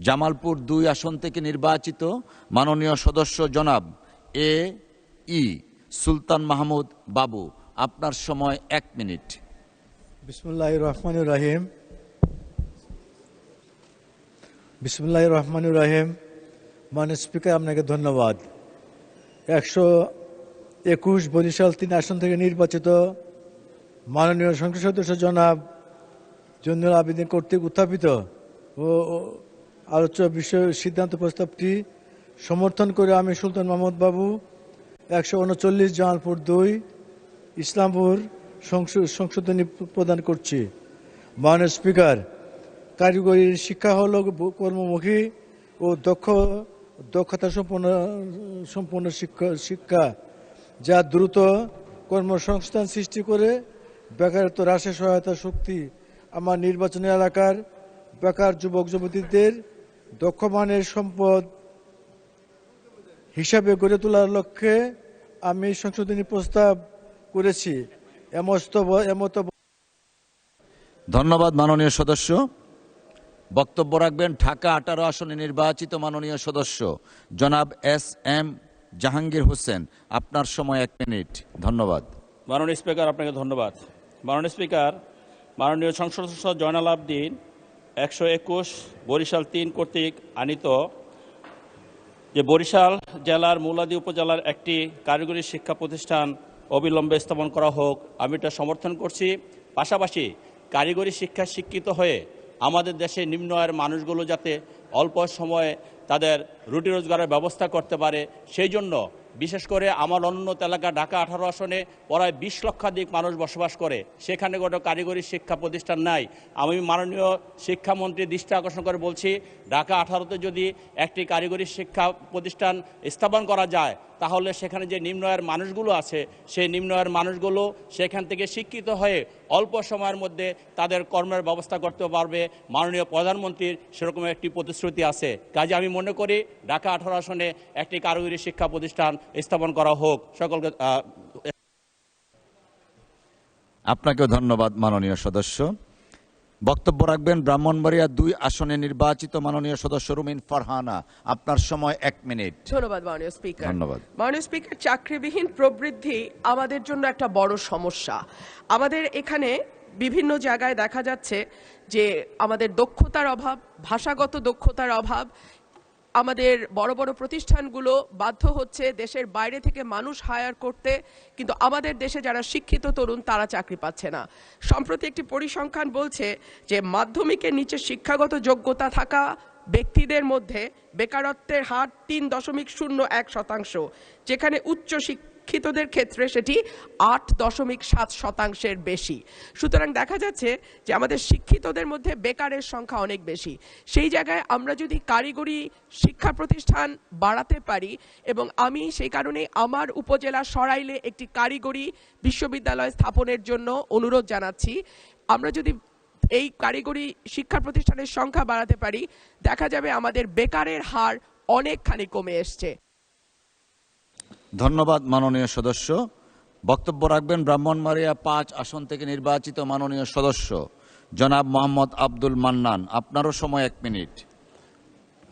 জামালপুর ২ আসন থেকে নির্বাচিত মাননীয় সদস্য জনাব এ ই সুলতান মাহমুদ বাবু, আপনার সময় ১ মিনিট। বিসমিল্লাহির রহমানির রহিম। বিসমিল্লাহির রহমানির রহিম। মাননীয় স্পিকার, আপনাকে ধন্যবাদ। ১২১ বরিশাল ৩ আসন থেকে নির্বাচিত মাননীয় সংসদ সদস্য জনাব জৈনুল আবেদিন কর্তৃক উত্থাপিত ও আলোচ্য বিষয় সিদ্ধান্ত প্রস্তাবটি সমর্থন করে আমি সুলতান মাহমুদ বাবু ১৩৯ জামালপুর ২ ইসলামপুর সংশোধনী প্রদান করছি। মাননীয় স্পিকার, কারিগরি শিক্ষা হল কর্মমুখী ও দক্ষতা সম্পন্ন শিক্ষা, যা দ্রুত কর্মসংস্থান সৃষ্টি করে বেকারত্ব হ্রাসে সহায়তা শক্তি। আমার নির্বাচনী এলাকার বেকার যুবক যুবতীদের দক্ষ মানের সম্পদ হিসাবে গড়ে তোলার লক্ষ্যে আমি সংশোধনী প্রস্তাব করেছি। ধন্যবাদ মাননীয় সদস্য। বক্তব্য রাখবেন ঢাকা ১৮ আসনে নির্বাচিত মাননীয় সদস্য জনাব এস এম জাহাঙ্গীর হোসেন, আপনার সময় ১ মিনিট। ধন্যবাদ। মাননীয় স্পিকার, আপনাকে ধন্যবাদ। মাননীয় স্পিকার, মাননীয় সংসদ সদস্য জয়নাল আবদিন ১২১ বরিশাল ৩ কর্তৃক আনিত যে বরিশাল জেলার মৌলাদি উপজেলার একটি কারিগরি শিক্ষা প্রতিষ্ঠান অবিলম্বে স্থাপন করা হোক, আমি এটা সমর্থন করছি। পাশাপাশি কারিগরি শিক্ষা শিক্ষিত হয়ে আমাদের দেশে নিম্ন আয়ের মানুষগুলো যাতে অল্প সময়ে তাদের রুটি রোজগারের ব্যবস্থা করতে পারে, সেই জন্য বিশেষ করে আমার উন্নত এলাকা ঢাকা ১৮ আসনে প্রায় ২০ লক্ষাধিক মানুষ বসবাস করে, সেখানে কোনো কারিগরি শিক্ষা প্রতিষ্ঠান নাই। আমি মাননীয় শিক্ষামন্ত্রীর দৃষ্টি আকর্ষণ করে বলছি, ঢাকা ১৮তে যদি একটি কারিগরি শিক্ষা প্রতিষ্ঠান স্থাপন করা যায়, তাহলে সেখানে যে নিম্ন আয়ের মানুষগুলো আছে, সেই নিম্ন আয়ের মানুষগুলো সেখান থেকে শিক্ষিত হয়ে অল্প সময়ের মধ্যে তাদের কর্মের ব্যবস্থা করতে পারবে। মাননীয় প্রধানমন্ত্রীর সেরকম একটি প্রতিশ্রুতি আছে। কাজে আমি মনে করি ঢাকা ১৮ আসনে একটি কারিগরি শিক্ষা প্রতিষ্ঠান স্থাপন করা হোক। সকলকে আপনাকেও ধন্যবাদ মাননীয় সদস্য। বক্তব্য রাখবেন ব্রাহ্মণবাড়িয়া ২ আসনে নির্বাচিত মাননীয় সদস্য রুমিন ফারহানা, আপনার সময় ১ মিনিট। ধন্যবাদ মাননীয় স্পিকার। ধন্যবাদ মাননীয় স্পিকার, চাকরিবিহীন প্রবৃদ্ধি আমাদের জন্য একটা বড় সমস্যা। আমাদের এখানে বিভিন্ন জায়গায় দেখা যাচ্ছে যে আমাদের দক্ষতার অভাব, ভাষাগত দক্ষতার অভাব। আমাদের বড় বড় প্রতিষ্ঠানগুলো বাধ্য হচ্ছে দেশের বাইরে থেকে মানুষ হায়ার করতে, কিন্তু আমাদের দেশে যারা শিক্ষিত তরুণ তারা চাকরি পাচ্ছে না। সম্প্রতি একটি পরিসংখ্যান বলছে যে মাধ্যমিকের নিচে শিক্ষাগত যোগ্যতা থাকা ব্যক্তিদের মধ্যে বেকারত্বের হার ৩.০১%, যেখানে উচ্চ শিক্ষিতদের ক্ষেত্রে সেটি ৮.৭%-এর বেশি। সুতরাং দেখা যাচ্ছে যে আমাদের শিক্ষিতদের মধ্যে বেকারের সংখ্যা অনেক বেশি। সেই জায়গায় আমরা যদি কারিগরি শিক্ষা প্রতিষ্ঠান বাড়াতে পারি, এবং আমি সেই কারণে আমার উপজেলা সরাইলে একটি কারিগরি বিশ্ববিদ্যালয় স্থাপনের জন্য অনুরোধ জানাচ্ছি। আমরা যদি এই কারিগরি শিক্ষা প্রতিষ্ঠানের সংখ্যা বাড়াতে পারি, দেখা যাবে আমাদের বেকারের হার অনেকখানি কমে এসছে। ধন্যবাদ মাননীয় সদস্য। বক্তব্য রাখবেন ব্রাহ্মণবাড়িয়া ৫ আসন থেকে নির্বাচিত মাননীয় সদস্য জনাব মোহাম্মদ আব্দুল মান্নান, আপনারও সময় ১ মিনিট।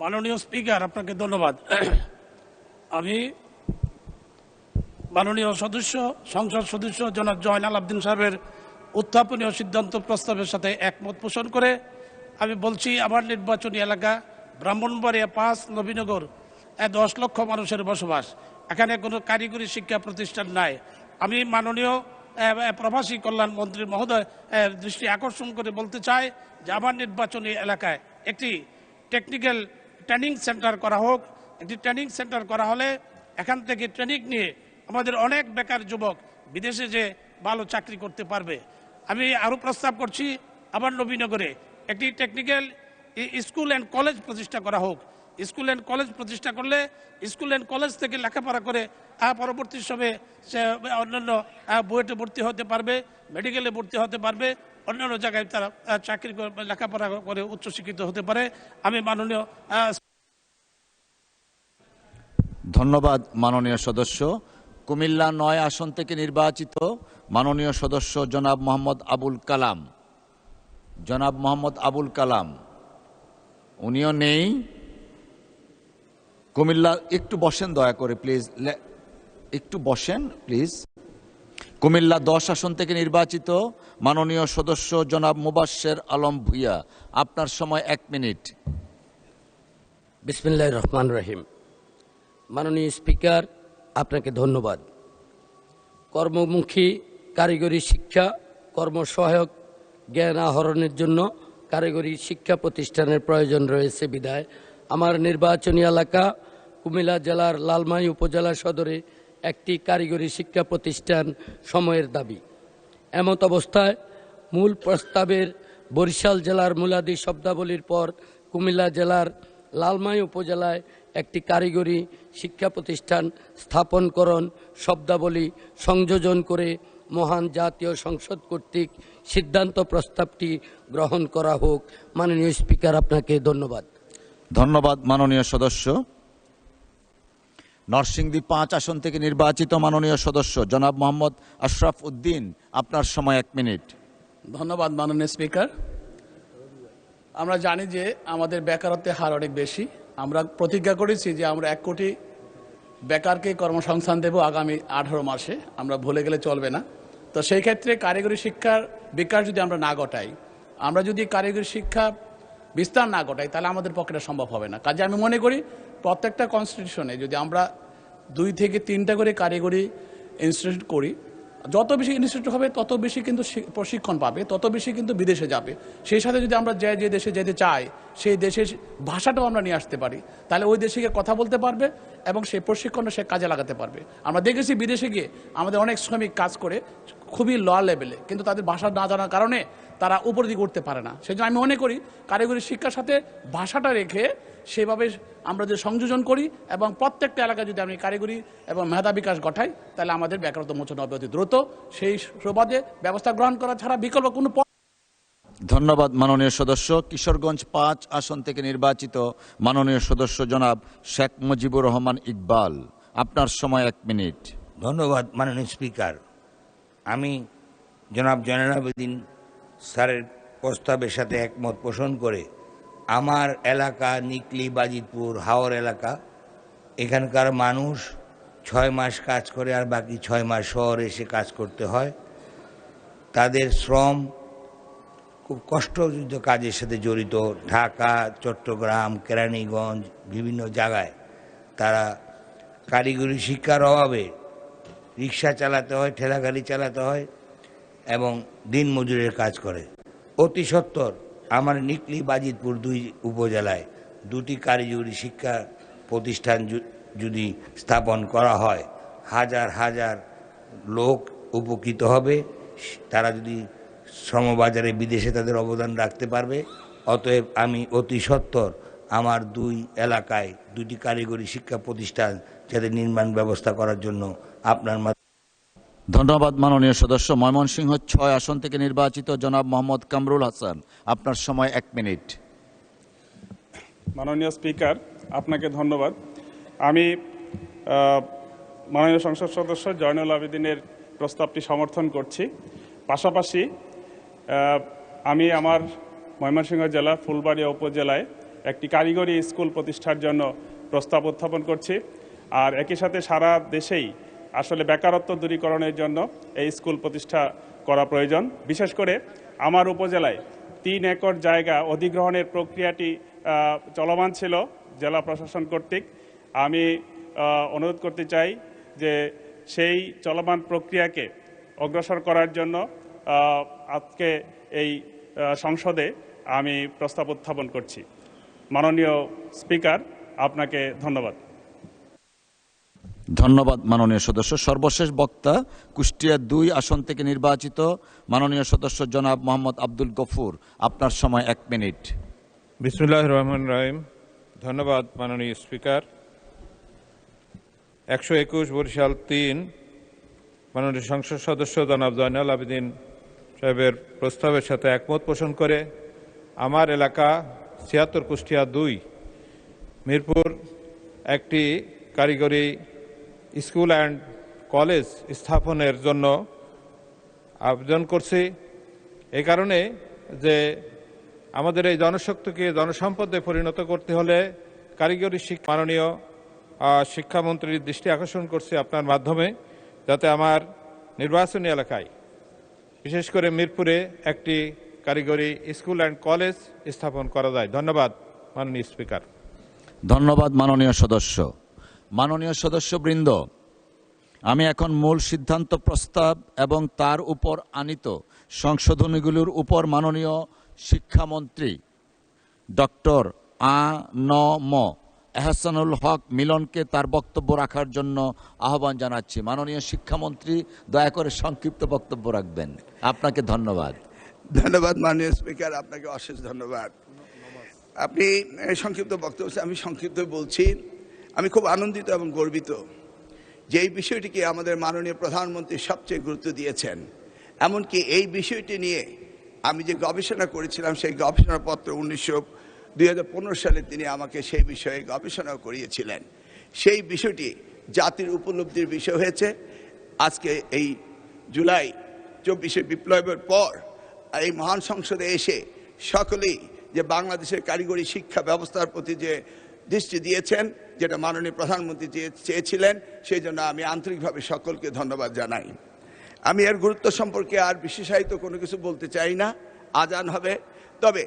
মাননীয় স্পিকার, আপনাকে ধন্যবাদ। আমি মাননীয় সংসদ সদস্য জনাব জয়নাল আবদিন সাহেবের উত্থাপনীয় সিদ্ধান্ত প্রস্তাবের সাথে একমত পোষণ করে আমি বলছি, আমার নির্বাচনী এলাকা ব্রাহ্মণবাড়িয়া ৫ নবীনগর, ১০ লক্ষ মানুষের বসবাস, এখানে কোনো কারিগরি শিক্ষা প্রতিষ্ঠান নাই। আমি মাননীয় প্রবাসী কল্যাণ মন্ত্রী মহোদয় দৃষ্টি আকর্ষণ করে বলতে চাই যে আমার নির্বাচনী এলাকায় একটি টেকনিক্যাল ট্রেনিং সেন্টার করা হোক। একটি ট্রেনিং সেন্টার করা হলে এখান থেকে ট্রেনিং নিয়ে আমাদের অনেক বেকার যুবক বিদেশে যে ভালো চাকরি করতে পারবে। আমি আরও প্রস্তাব করছি, আমার নবীনগরে একটি টেকনিক্যাল স্কুল অ্যান্ড কলেজ প্রতিষ্ঠা করা হোক। স্কুল অ্যান্ড কলেজ প্রতিষ্ঠা করলে স্কুল অ্যান্ড কলেজ থেকে লেখাপড়া করে পরবর্তী সময়ে সে অন্যান্য বুয়েটে ভর্তি হতে পারবে, মেডিকেলে ভর্তি হতে পারবে, অন্যান্য জায়গায় তারা চাকরি লেখাপড়া করে উচ্চশিক্ষিত হতে পারে। আমি মাননীয় ধন্যবাদ মাননীয় সদস্য। কুমিল্লা ৯ আসন থেকে নির্বাচিত মাননীয় সদস্য জনাব মোহাম্মদ আবুল কালাম, জনাব মোহাম্মদ আবুল কালাম, উনিও নেই। কুমিল্লা একটু বসেন দয়া করে প্লিজ, একটু বসেন প্লিজ। কুমিল্লা 10 আসন থেকে নির্বাচিত মাননীয় সদস্য জনাব মুবাশ্শের আলম ভূঁইয়া, আপনার সময় 1 মিনিট। বিসমিল্লাহির রহমানির রহিম। মাননীয় স্পিকার, আপনাকে ধন্যবাদ। কর্মমুখী কারিগরি শিক্ষা কর্মসহায়ক জ্ঞান আহরণের জন্য কারিগরি শিক্ষা প্রতিষ্ঠানের প্রয়োজন রয়েছে বিধায় আমার নির্বাচনী এলাকা কুমিল্লা জেলার লালমাই উপজেলা সদরে একটি কারিগরি শিক্ষা প্রতিষ্ঠান সময়ের দাবি। এমত অবস্থায় মূল প্রস্তাবের বরিশাল জেলার মুলাদি শব্দাবলীর পর কুমিল্লা জেলার লালমাই উপজেলায় একটি কারিগরি শিক্ষা প্রতিষ্ঠান স্থাপনকরণ শব্দাবলী সংযোজন করে মহান জাতীয় সংসদ কর্তৃক সিদ্ধান্ত প্রস্তাবটি গ্রহণ করা হোক। মাননীয় স্পিকার, আপনাকে ধন্যবাদ। ধন্যবাদ মাননীয় সদস্য। নরসিংদী 5 আসন থেকে নির্বাচিত মাননীয় সদস্য জনাব মোহাম্মদ আশরাফ উদ্দিন, আপনার সময় 1 মিনিট। ধন্যবাদ মাননীয় স্পিকার। আমরা জানি যে আমাদের বেকারত্বের হার অনেক বেশি। আমরা প্রতিজ্ঞা করেছি যে আমরা 1 কোটি বেকারকে কর্মসংস্থান দেব আগামী 18 মাসে। আমরা ভুলে গেলে চলবে না। তো সেই ক্ষেত্রে কারিগরি শিক্ষার বিকাশ যদি আমরা না ঘটাই, আমরা যদি কারিগরি শিক্ষা বিস্তার না ঘটাই, তাহলে আমাদের পক্ষে এটা সম্ভব হবে না। কাজে আমি মনে করি প্রত্যেকটা কনস্টিটিউশনে যদি আমরা 2 থেকে 3টা করে কারিগরি ইনস্টিটিউট করি, যত বেশি ইনস্টিটিউট হবে তত বেশি কিন্তু প্রশিক্ষণ পাবে, তত বেশি কিন্তু বিদেশে যাবে। সেই সাথে যদি আমরা যে দেশে যেতে চাই সেই দেশের ভাষাটাও আমরা নিয়ে আসতে পারি, তাহলে ওই দেশে গিয়ে কথা বলতে পারবে এবং সেই প্রশিক্ষণটা সে কাজে লাগাতে পারবে। আমরা দেখেছি বিদেশে গিয়ে আমাদের অনেক শ্রমিক কাজ করে খুবই লো লেভেলে, কিন্তু তাদের ভাষা না জানার কারণে তারা উপর দিকে উঠতে পারে না। সেই জন্য আমি মনে করি কারিগরি শিক্ষার সাথে ভাষাটা রেখে সেভাবে আমরা যে সংযোজন করি এবং প্রত্যেকটা এলাকায় যদি আমি কারিগরি এবং মেধা বিকাশ ঘটাই, তাহলে আমাদের বেকারত্ব মোচন হবে অতি দ্রুত। সেই সুবাদে ব্যবস্থা গ্রহণ করা ছাড়া বিকল্প কোনো ধন্যবাদ মাননীয় সদস্য। কিশোরগঞ্জ 5 আসন থেকে নির্বাচিত মাননীয় সদস্য জনাব শেখ মুজিবুর রহমান ইকবাল, আপনার সময় 1 মিনিট। ধন্যবাদ মাননীয় স্পিকার। আমি জনাব জয়নাল আবেদিন স্যারের প্রস্তাবের সাথে একমত পোষণ করে আমার এলাকা নিকলি বাজিতপুর হাওর এলাকা, এখানকার মানুষ 6 মাস কাজ করে আর বাকি 6 মাস শহরে এসে কাজ করতে হয়। তাদের শ্রম খুব কষ্টযুক্ত কাজের সাথে জড়িত। ঢাকা, চট্টগ্রাম, কেরানীগঞ্জ বিভিন্ন জায়গায় তারা কারিগরি শিক্ষার অভাবে রিক্সা চালাতে হয়, ঠেলাগাড়ি চালাতে হয় এবং দিনমজুরের কাজ করে। অতি সত্বর আমার নিকলি বাজিতপুর 2 উপজেলায় 2টি কারিগরি শিক্ষা প্রতিষ্ঠান যদি স্থাপন করা হয়, হাজার হাজার লোক উপকৃত হবে। তারা যদি শ্রমবাজারে বিদেশে তাদের অবদান রাখতে পারবে। অতএব আমি অতি সত্বর আমার 2 এলাকায় 2টি কারিগরি শিক্ষা প্রতিষ্ঠান যাতে নির্মাণ ব্যবস্থা করার জন্য আপনার ধন্যবাদ মাননীয় সদস্য। ময়মনসিংহ 6 আসন থেকে নির্বাচিত জনাব মোহাম্মদ কামরুল হাসান, আপনার সময় 1 মিনিট। মাননীয় স্পিকার, আপনাকে ধন্যবাদ। আমি মাননীয় সংসদ সদস্য জয়নুল আবেদিনের প্রস্তাবটি সমর্থন করছি। পাশাপাশি আমি আমার ময়মনসিংহ জেলা ফুলবাড়িয়া উপজেলায় একটি কারিগরি স্কুল প্রতিষ্ঠার জন্য প্রস্তাব উত্থাপন করছি। আর একই সাথে সারা দেশেই আসলে বেকারত্ব দূরীকরণের জন্য এই স্কুল প্রতিষ্ঠা করা প্রয়োজন। বিশেষ করে আমার উপজেলায় 3 একর জায়গা অধিগ্রহণের প্রক্রিয়াটি চলমান ছিল জেলা প্রশাসন কর্তৃক। আমি অনুরোধ করতে চাই যে সেই চলমান প্রক্রিয়াকে অগ্রসর করার জন্য আজকে এই সংসদে আমি প্রস্তাব উত্থাপন করছি। মাননীয় স্পিকার, আপনাকে ধন্যবাদ। ধন্যবাদ মাননীয় সদস্য। সর্বশেষ বক্তা কুষ্টিয়া 2 আসন থেকে নির্বাচিত মাননীয় সদস্য জনাব মোহাম্মদ আব্দুল গফুর, আপনার সময় 1 মিনিট। বিসমিল্লাহির রহমানির রহিম। ধন্যবাদ মাননীয় স্পিকার। 121 বরিশাল 3 মাননীয় সংসদ সদস্য জনাব জয়নাল আবেদিন সাহেবের প্রস্তাবের সাথে একমত পোষণ করে আমার এলাকা 76 কুষ্টিয়া 2 মিরপুর একটি কারিগরি স্কুল অ্যান্ড কলেজ স্থাপনের জন্য আবেদন করছি। এই কারণে যে আমাদের এই জনশক্তিকে জনসম্পদে পরিণত করতে হলে কারিগরি শিক্ষা মাননীয় শিক্ষামন্ত্রীর দৃষ্টি আকর্ষণ করছে আপনার মাধ্যমে, যাতে আমার নির্বাচনী এলাকায় বিশেষ করে মিরপুরে একটি কারিগরি স্কুল অ্যান্ড কলেজ স্থাপন করা যায়। ধন্যবাদ মাননীয় স্পিকার। ধন্যবাদ মাননীয় সদস্য। মাননীয় সদস্যবৃন্দ, আমি এখন মূল সিদ্ধান্ত প্রস্তাব এবং তার উপর আনিত সংশোধনীগুলোর উপর মাননীয় শিক্ষামন্ত্রী ডক্টর আ.ন.ম এহসানুল হক মিলনকে তার বক্তব্য রাখার জন্য আহ্বান জানাচ্ছি। মাননীয় শিক্ষামন্ত্রী দয়া করে সংক্ষিপ্ত বক্তব্য রাখবেন। আপনাকে ধন্যবাদ। ধন্যবাদ মাননীয় স্পিকার, আপনাকে অশেষ ধন্যবাদ। আপনি সংক্ষিপ্ত বক্তব্য, আমি সংক্ষিপ্ত বলছি। আমি খুব আনন্দিত এবং গর্বিত যে এই বিষয়টিকে আমাদের মাননীয় প্রধানমন্ত্রী সবচেয়ে গুরুত্ব দিয়েছেন। এমনকি এই বিষয়টি নিয়ে আমি যে গবেষণা করেছিলাম, সেই গবেষণাপত্র 2015 সালে তিনি আমাকে সেই বিষয়ে গবেষণাও করিয়েছিলেন। সেই বিষয়টি জাতির উপলব্ধির বিষয় হয়েছে। আজকে এই জুলাই 24শে বিপ্লবের পর এই মহান সংসদে এসে সকলেই যে বাংলাদেশের কারিগরি শিক্ষা ব্যবস্থার প্রতি যে দৃষ্টি দিয়েছেন, যেটা মাননীয় প্রধানমন্ত্রী চেয়েছিলেন, সেই জন্য আমি আন্তরিকভাবে সকলকে ধন্যবাদ জানাই। আমি এর গুরুত্ব সম্পর্কে আর বিশেষায়িত কোনো কিছু বলতে চাই না, আজান হবে। তবে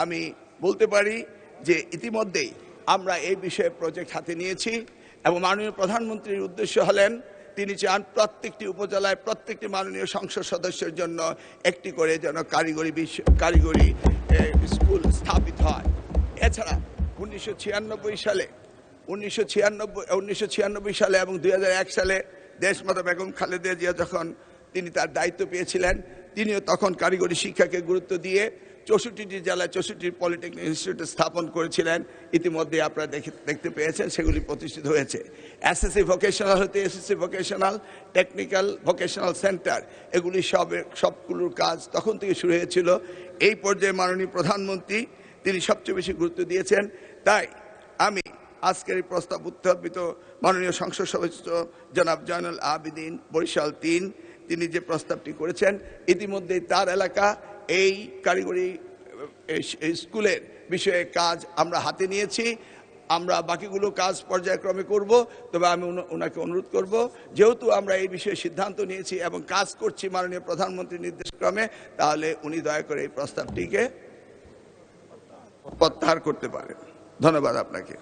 আমি বলতে পারি যে ইতিমধ্যেই আমরা এই বিষয়ে প্রজেক্ট হাতে নিয়েছি এবং মাননীয় প্রধানমন্ত্রীর উদ্দেশ্য হলেন তিনি চান প্রত্যেকটি উপজেলায় প্রত্যেকটি মাননীয় সংসদ সদস্যের জন্য একটি করে যেন কারিগরি স্কুল স্থাপিত হয়। এছাড়া 1996 সালে এবং 2001 সালে দেশমাতা বেগম খালেদা জিয়া যখন তিনি তার দায়িত্ব পেয়েছিলেন, তিনিও তখন কারিগরি শিক্ষাকে গুরুত্ব দিয়ে 64টি জেলায় 64টি পলিটেকনিক ইনস্টিটিউট স্থাপন করেছিলেন। ইতিমধ্যে আপনারা দেখতে পেয়েছেন সেগুলি প্রতিষ্ঠিত হয়েছে। এসএসসি ভোকেশনাল হতে SSC vocational, technical vocational centre, এগুলি সবগুলোর কাজ তখন থেকে শুরু হয়েছিল। এই পর্যায়ে মাননীয় প্রধানমন্ত্রী তিনি সবচেয়ে বেশি গুরুত্ব দিয়েছেন। তাই আমি আজকের এই প্রস্তাব উত্থাপিত মাননীয় সংসদ সদস্য জনাব জয়নুল আবেদিন বরিশাল 3 তিনি যে প্রস্তাবটি করেছেন, ইতিমধ্যে তার এলাকা এই কারিগরি স্কুলের বিষয়ে কাজ আমরা হাতে নিয়েছি। আমরা বাকিগুলো কাজ পর্যায়ক্রমে করব। তবে আমি ওনাকে অনুরোধ করব, যেহেতু আমরা এই বিষয়ে সিদ্ধান্ত নিয়েছি এবং কাজ করছি মাননীয় প্রধানমন্ত্রীর নির্দেশক্রমে, তাহলে উনি দয়া করে এই প্রস্তাবটিকে প্রত্যাহার করতে পারেন। ধন্যবাদ আপনাকে।